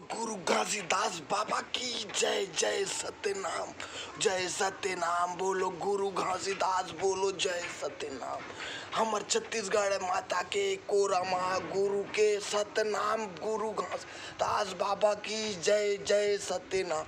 गुरु घासीदास बाबा की जय। जय सत्यनाम, जय सत्यनाम बोलो गुरु घासीदास बोलो जय सत्यनाम। हमर छत्तीसगढ़ माता के कोरा माँ गुरु के सतनाम गुरु घासीदास बाबा की जय। जय सत्यनाम।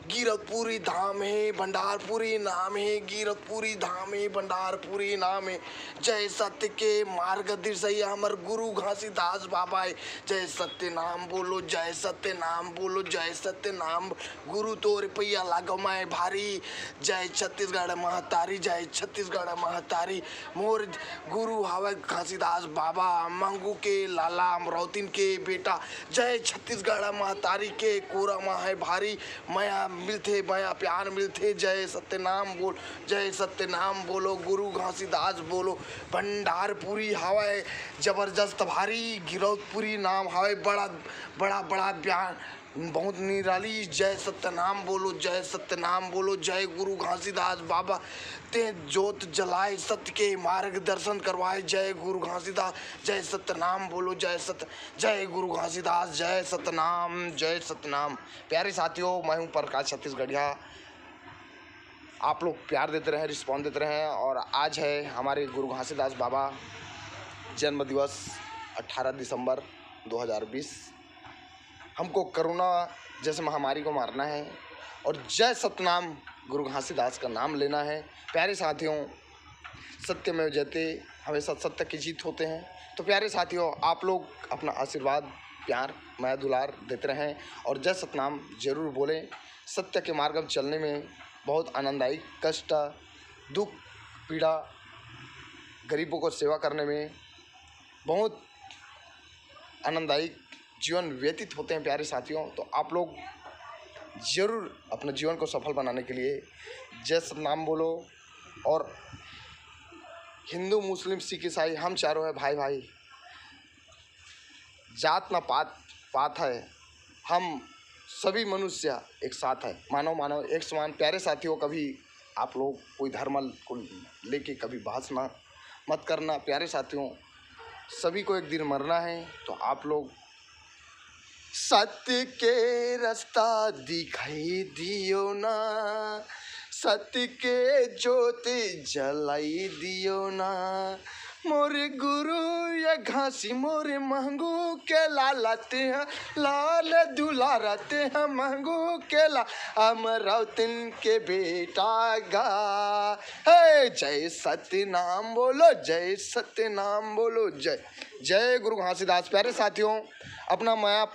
गिरतपुरी धाम है भंडारपुरी नाम है, गिरतपुरी धाम है भंडारपुरी नाम है। जय सत्य के मार्गदर्शी हमर गुरु घासीदास बाबा है। जय सत्यनाम बोलो, जय सत्यनाम बोलो, जय सत्यनाम। गुरु तो रुपया लागो मैं भारी। जय छत्तीसगढ़ महतारी, जय छत्तीसगढ़ महतारी। मोर गुरु हवे घासीदास बाबा, मंगू के लाला अमरौतीन के बेटा। जय छत्तीसगढ़ महतारी के कोरा माँ है भारी। माया मिलथे माया प्यार मिलथे। जय सत्यनाम बोल, जय सत्यनाम बोलो गुरु घासीदास बोलो। भंडारपुरी हवाए जबरदस्त भारी, गिरौतपुरी नाम हवाए बड़ा बड़ा बड़ा बयान बहुत निराली। जय सत्यनाम बोलो, जय सत्यनाम बोलो। जय गुरु घासीदास बाबा ते जोत जलाए सत्य के मार्गदर्शन करवाए। जय गुरु घासीदास, जय सत्यनाम बोलो, जय सत्य, जय गुरु घासीदास, जय सत्यनाम, जय सत्यनाम। प्यारे साथियों, मैं हूँ प्रकाश छत्तीसगढ़िया। आप लोग प्यार देते रहे, रिस्पॉन्स देते रहे। और आज है हमारे गुरु घासीदास बाबा जन्म दिवस 18 दिसंबर 2020। हमको कोरोना जैसे महामारी को मारना है और जय सतनाम गुरु घासीदास का नाम लेना है। प्यारे साथियों, सत्य में जयते, हमेशा सत्य की जीत होते हैं। तो प्यारे साथियों, आप लोग अपना आशीर्वाद, प्यार, माया दुलार देते रहें और जय सतनाम जरूर बोलें। सत्य के मार्ग में चलने में बहुत आनंददायी, कष्ट, दुख, पीड़ा, गरीबों को सेवा करने में बहुत आनंददायी जीवन व्यतीत होते हैं। प्यारे साथियों, तो आप लोग ज़रूर अपने जीवन को सफल बनाने के लिए जय सतनाम बोलो। और हिंदू मुस्लिम सिख ईसाई हम चारों हैं भाई भाई, जात ना पात है, हम सभी मनुष्य एक साथ है, मानव मानव एक समान। प्यारे साथियों, कभी आप लोग कोई धर्म को लेके कभी बहस ना मत करना। प्यारे साथियों, सभी को एक दिन मरना है, तो आप लोग सत्य के रास्ता दिखाई दियो ना, सत्य के ज्योति जलाई दियो ना। मोरे गुरु ये घासी मोरे महंगू के लालाते हैं, लाल दुलारते हैं महंगू के ला अमरावतीन के बेटा गा। हे जय सत्य नाम बोलो, जय सत्य नाम बोलो, जय जय गुरु घासीदास। प्यारे साथियों, अपना माया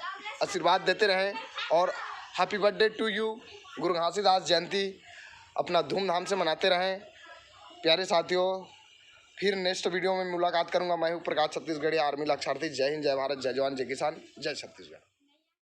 आशीर्वाद देते रहें और हैप्पी बर्थडे टू यू। गुरु घासीदास जयंती अपना धूमधाम से मनाते रहें। प्यारे साथियों, फिर नेक्स्ट वीडियो में मुलाकात करूंगा। मैं हूँ प्रकाश छत्तीसगढ़ी आर्मी लाक्षार्थी। जय हिंद, जय भारत, जय जवान, जय किसान, जय छत्तीसगढ़।